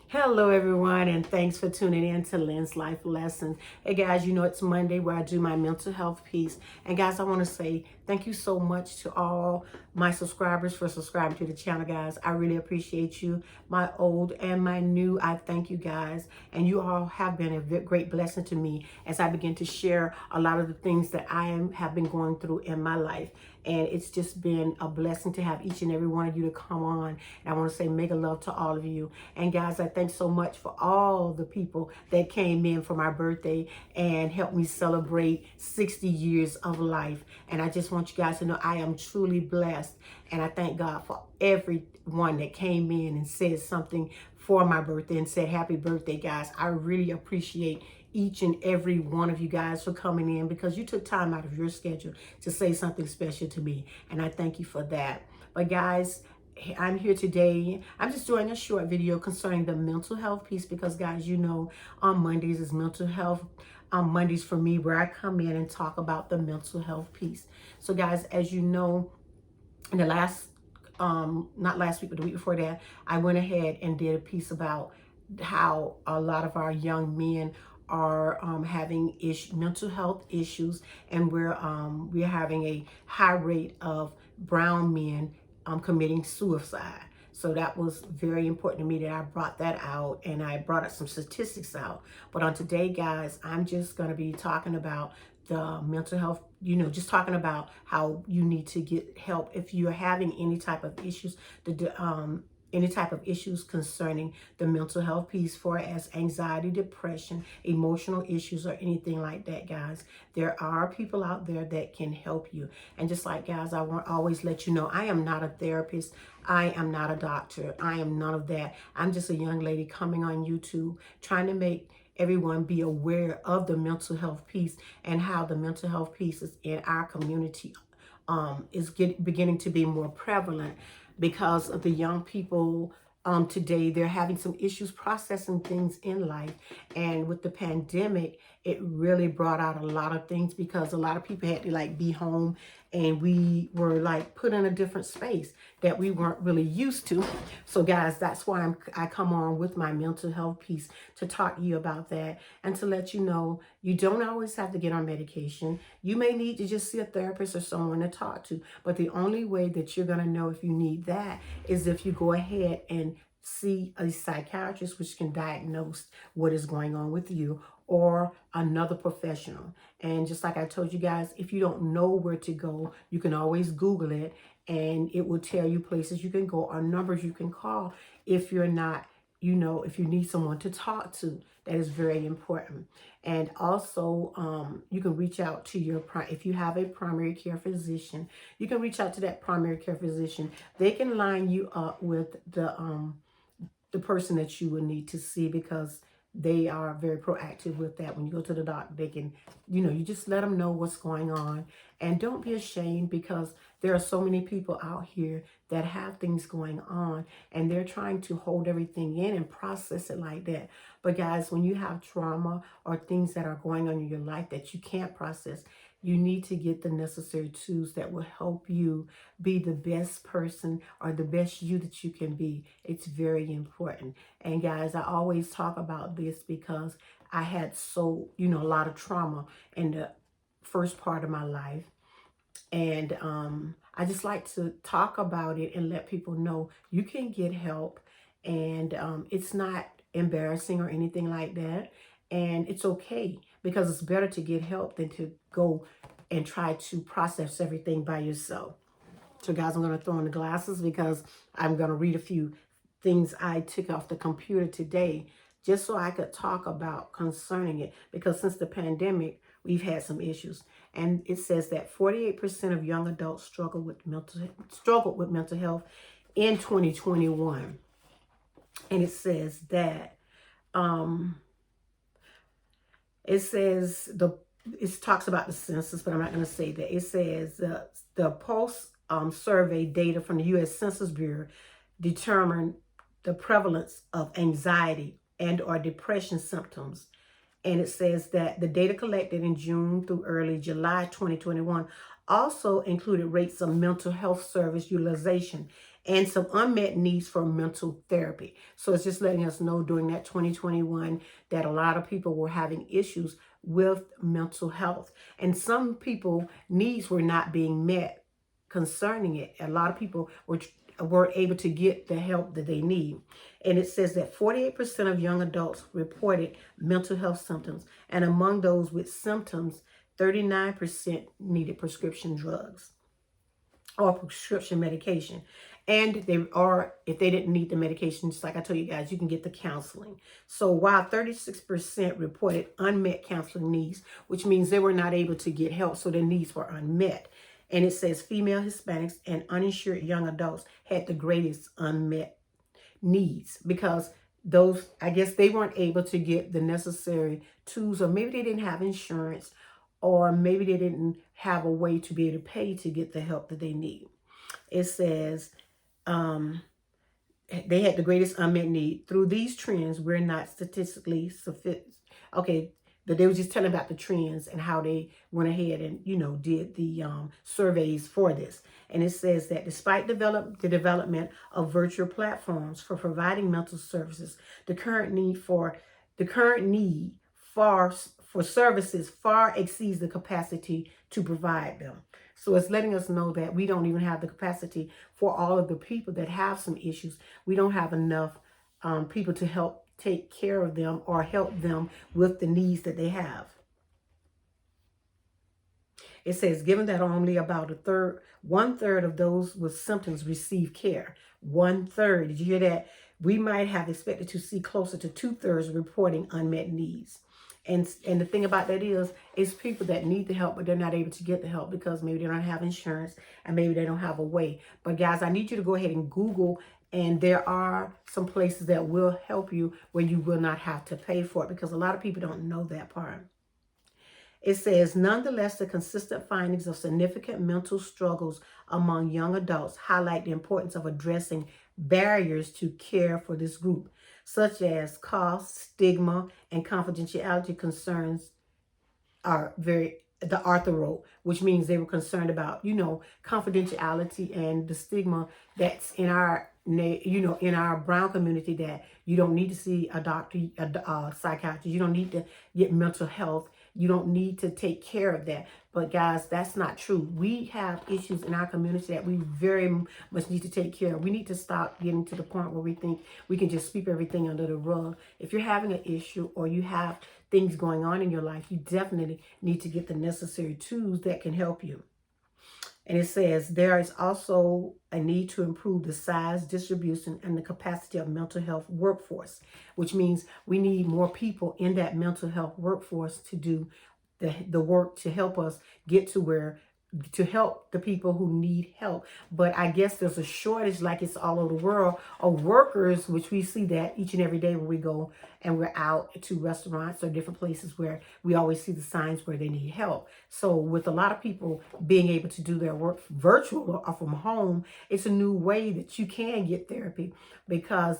Hello, everyone, and thanks for tuning in to Lynn's Life Lessons. Hey, guys, you know it's Monday where I do my mental health piece. And, guys, I want to say thank you so much to all my subscribers for subscribing to the channel, guys. I really appreciate you, my old and my new. I thank you, guys. And you all have been a great blessing to me as I begin to share a lot of the things that have been going through in my life. And it's just been a blessing to have each and every one of you to come on. And I want to say mega love to all of you. And guys, I thank so much for all the people that came in for my birthday and helped me celebrate 60 years of life. And I just want you guys to know I am truly blessed. And I thank God for everyone that came in and said something for my birthday and said happy birthday, guys. I really appreciate each and every one of you guys for coming in because you took time out of your schedule to say something special to me. And I thank you for that. But guys, I'm here today. I'm just doing a short video concerning the mental health piece because, guys, you know, on Mondays is mental health Mondays for me, where I come in and talk about the mental health piece. So, guys, as you know, in the last, not last week, but the week before that, I went ahead and did a piece about how a lot of our young men are having mental health issues, and we're having a high rate of brown men committing suicide. So that was very important to me that I brought that out, and I brought some statistics out. But on today, guys, I'm just going to be talking about the mental health, you know, just talking about how you need to get help if you're having any type of issues, any type of issues concerning the mental health piece, for as anxiety, depression, emotional issues, or anything like that, guys. There are people out there that can help you. And just like, guys, I want to always let you know, I am not a therapist. I am not a doctor. I am none of that. I'm just a young lady coming on YouTube trying to make everyone be aware of the mental health piece and how the mental health piece is in our community beginning to be more prevalent because of the young people today. They're having some issues processing things in life. And with the pandemic, it really brought out a lot of things because a lot of people had to like be home, and we were like put in a different space that we weren't really used to. So guys, that's why I come on with my mental health piece to talk to you about that and to let you know you don't always have to get on medication. You may need to just see a therapist or someone to talk to, but the only way that you're going to know if you need that is if you go ahead and see a psychiatrist, which can diagnose what is going on with you, or another professional. And just like I told you guys, if you don't know where to go, you can always Google it, and it will tell you places you can go or numbers you can call if you're not, you know, if you need someone to talk to. That is very important. And also, you can reach out to if you have a primary care physician, you can reach out to that primary care physician. They can line you up with the person that you will need to see, because they are very proactive with that. When you go to the doctor, they can, you know, you just let them know what's going on. And don't be ashamed, because there are so many people out here that have things going on and they're trying to hold everything in and process it like that. But guys, when you have trauma or things that are going on in your life that you can't process, you need to get the necessary tools that will help you be the best person or the best you that you can be. It's very important. And guys, I always talk about this because I had a lot of trauma in the first part of my life. And I just like to talk about it and let people know you can get help. And it's not embarrassing or anything like that. And it's okay, because it's better to get help than to go and try to process everything by yourself. So guys, I'm going to throw on the glasses because I'm going to read a few things I took off the computer today just so I could talk about concerning it, because since the pandemic, we've had some issues. And it says that 48% of young adults struggled with mental health in 2021. And it says that it talks about the census, but I'm not going to say that. It says the Pulse survey data from the U.S. Census Bureau determined the prevalence of anxiety and or depression symptoms And it says that the data collected in June through early July 2021 also included rates of mental health service utilization and some unmet needs for mental therapy. So it's just letting us know during that 2021 that a lot of people were having issues with mental health. And some people needs were not being met concerning it. A lot of people were able to get the help that they need. And it says that 48% of young adults reported mental health symptoms. And among those with symptoms, 39% needed prescription drugs or prescription medication. And if they didn't need the medication, just like I told you guys, you can get the counseling. So while 36% reported unmet counseling needs, which means they were not able to get help, so their needs were unmet. And it says female Hispanics and uninsured young adults had the greatest unmet needs because those, I guess they weren't able to get the necessary tools, or maybe they didn't have insurance, or maybe they didn't have a way to be able to pay to get the help that they need. It says they had the greatest unmet need. Through these trends, we're not statistically sufficient. Okay, but they were just telling about the trends and how they went ahead and, did the surveys for this. And it says that despite the development of virtual platforms for providing mental services, the current need for services far exceeds the capacity to provide them. So it's letting us know that we don't even have the capacity for all of the people that have some issues. We don't have enough people to help take care of them or help them with the needs that they have. It says, given that only about 1/3 of those with symptoms receive care. 1/3. Did you hear that? We might have expected to see closer to 2/3 reporting unmet needs. And the thing about that is people that need the help, but they're not able to get the help because maybe they don't have insurance and maybe they don't have a way. But guys, I need you to go ahead and Google, and there are some places that will help you where you will not have to pay for it, because a lot of people don't know that part. It says, nonetheless, the consistent findings of significant mental struggles among young adults highlight the importance of addressing barriers to care for this group, such as cost, stigma, and confidentiality concerns are the author wrote, which means they were concerned about, confidentiality and the stigma that's in our, in our brown community, that you don't need to see a doctor, a psychiatrist, you don't need to get mental health, you don't need to take care of that. But guys, that's not true. We have issues in our community that we very much need to take care of. We need to stop getting to the point where we think we can just sweep everything under the rug. If you're having an issue or you have things going on in your life, you definitely need to get the necessary tools that can help you. And it says there is also a need to improve the size, distribution, and the capacity of mental health workforce, which means we need more people in that mental health workforce to do the work to help us get to help the people who need help. But I guess there's a shortage, like it's all over the world, of workers, which we see that each and every day when we go and we're out to restaurants or different places where we always see the signs where they need help. So with a lot of people being able to do their work virtual or from home, it's a new way that you can get therapy, because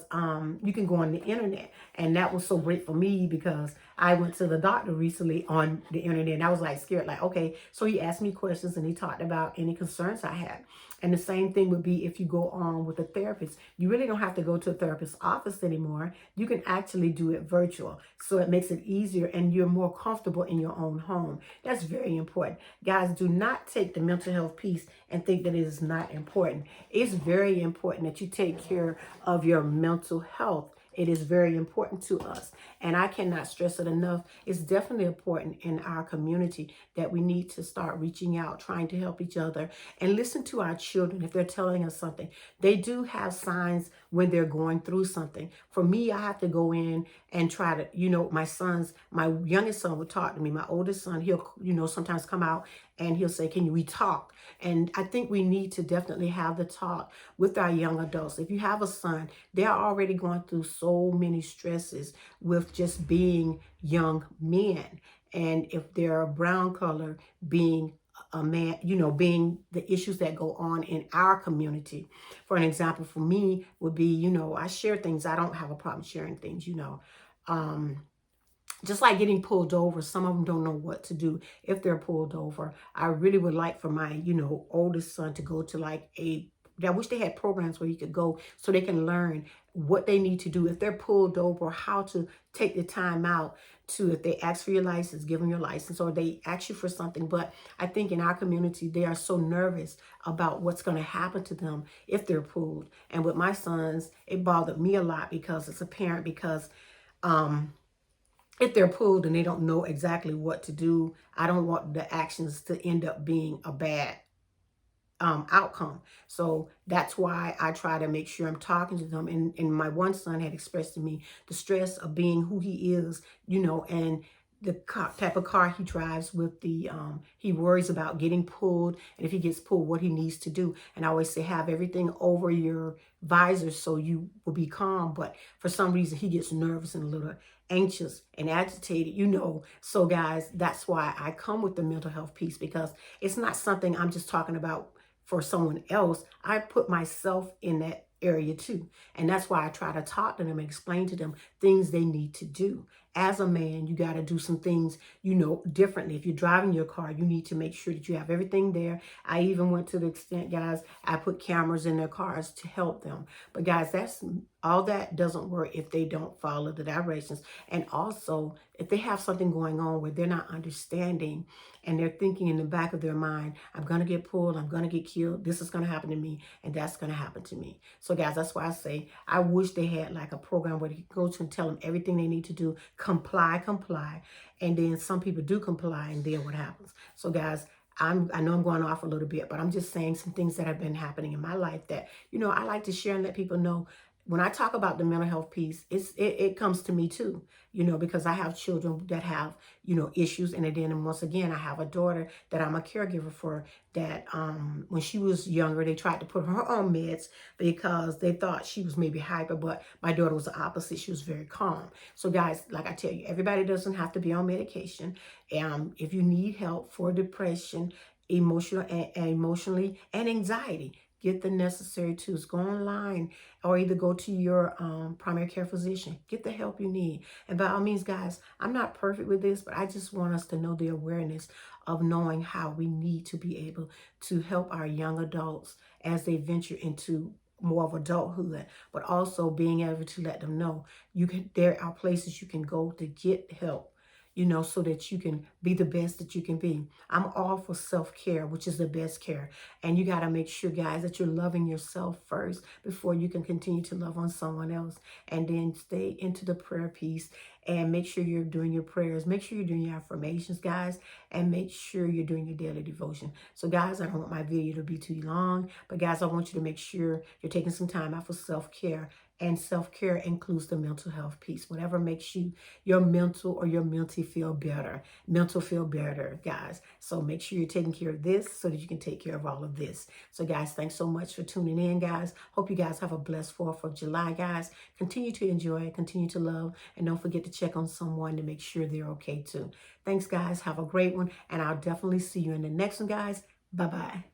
you can go on the internet. And that was so great for me, because I went to the doctor recently on the internet and I was like scared, like, okay, so he asked me questions and he talked about any concerns I had. And the same thing would be if you go on with a therapist. You really don't have to go to a therapist's office anymore. You can actually do it virtual. So it makes it easier and you're more comfortable in your own home. That's very important. Guys, do not take the mental health piece and think that it is not important. It's very important that you take care of your mental health. It is very important to us. And I cannot stress it enough. It's definitely important in our community that we need to start reaching out, trying to help each other, and listen to our children if they're telling us something. They do have signs when they're going through something. For me, I have to go in and try to, my youngest son would talk to me. My oldest son, he'll, sometimes come out and he'll say, can we talk? And I think we need to definitely have the talk with our young adults. If you have a son, they're already going through so many stresses with just being young men. And if they're a brown color, being a man, being the issues that go on in our community. For an example, for me would be, I share things. I don't have a problem sharing things, just like getting pulled over, some of them don't know what to do if they're pulled over. I really would like for my, oldest son to go to like I wish they had programs where you could go so they can learn what they need to do if they're pulled over, how to take the time out to, if they ask for your license, give them your license, or they ask you for something. But I think in our community, they are so nervous about what's going to happen to them if they're pulled. And with my sons, it bothered me a lot because as a parent, because if they're pulled and they don't know exactly what to do, I don't want the actions to end up being a bad outcome. So that's why I try to make sure I'm talking to them. And my one son had expressed to me the stress of being who he is, and the type of car he drives with he worries about getting pulled. And if he gets pulled, what he needs to do. And I always say, have everything over your visor so you will be calm. But for some reason, he gets nervous and a little anxious and agitated, So guys, that's why I come with the mental health piece, because it's not something I'm just talking about for someone else. I put myself in that area too. And that's why I try to talk to them and explain to them things they need to do. As a man, you got to do some things, differently. If you're driving your car, you need to make sure that you have everything there. I even went to the extent, guys, I put cameras in their cars to help them. But guys, all that doesn't work if they don't follow the directions. And also, if they have something going on where they're not understanding and they're thinking in the back of their mind, I'm going to get pulled, I'm going to get killed, this is going to happen to me, and that's going to happen to me. So guys, that's why I say I wish they had like a program where they could go to and tell them everything they need to do, comply. And then some people do comply, and then what happens? So guys, I know I'm going off a little bit, but I'm just saying some things that have been happening in my life that, I like to share and let people know. When I talk about the mental health piece, it comes to me too, because I have children that have, issues. And then once again, I have a daughter that I'm a caregiver for that when she was younger, they tried to put her on meds because they thought she was maybe hyper, but my daughter was the opposite. She was very calm. So guys, like I tell you, everybody doesn't have to be on medication. If you need help for depression, emotionally and anxiety, get the necessary tools. Go online or either go to your primary care physician. Get the help you need. And by all means, guys, I'm not perfect with this, but I just want us to know the awareness of knowing how we need to be able to help our young adults as they venture into more of adulthood, but also being able to let them know there are places you can go to get help, so that you can be the best that you can be. I'm all for self-care, which is the best care. And you got to make sure, guys, that you're loving yourself first before you can continue to love on someone else. And then stay into the prayer piece and make sure you're doing your prayers. Make sure you're doing your affirmations, guys, and make sure you're doing your daily devotion. So, guys, I don't want my video to be too long, but guys, I want you to make sure you're taking some time out for self-care. And self-care includes the mental health piece. Whatever makes your mental or your mental feel better. Mental feel better, guys. So make sure you're taking care of this so that you can take care of all of this. So guys, thanks so much for tuning in, guys. Hope you guys have a blessed 4th of July, guys. Continue to enjoy, continue to love, and don't forget to check on someone to make sure they're okay too. Thanks, guys. Have a great one, and I'll definitely see you in the next one, guys. Bye-bye.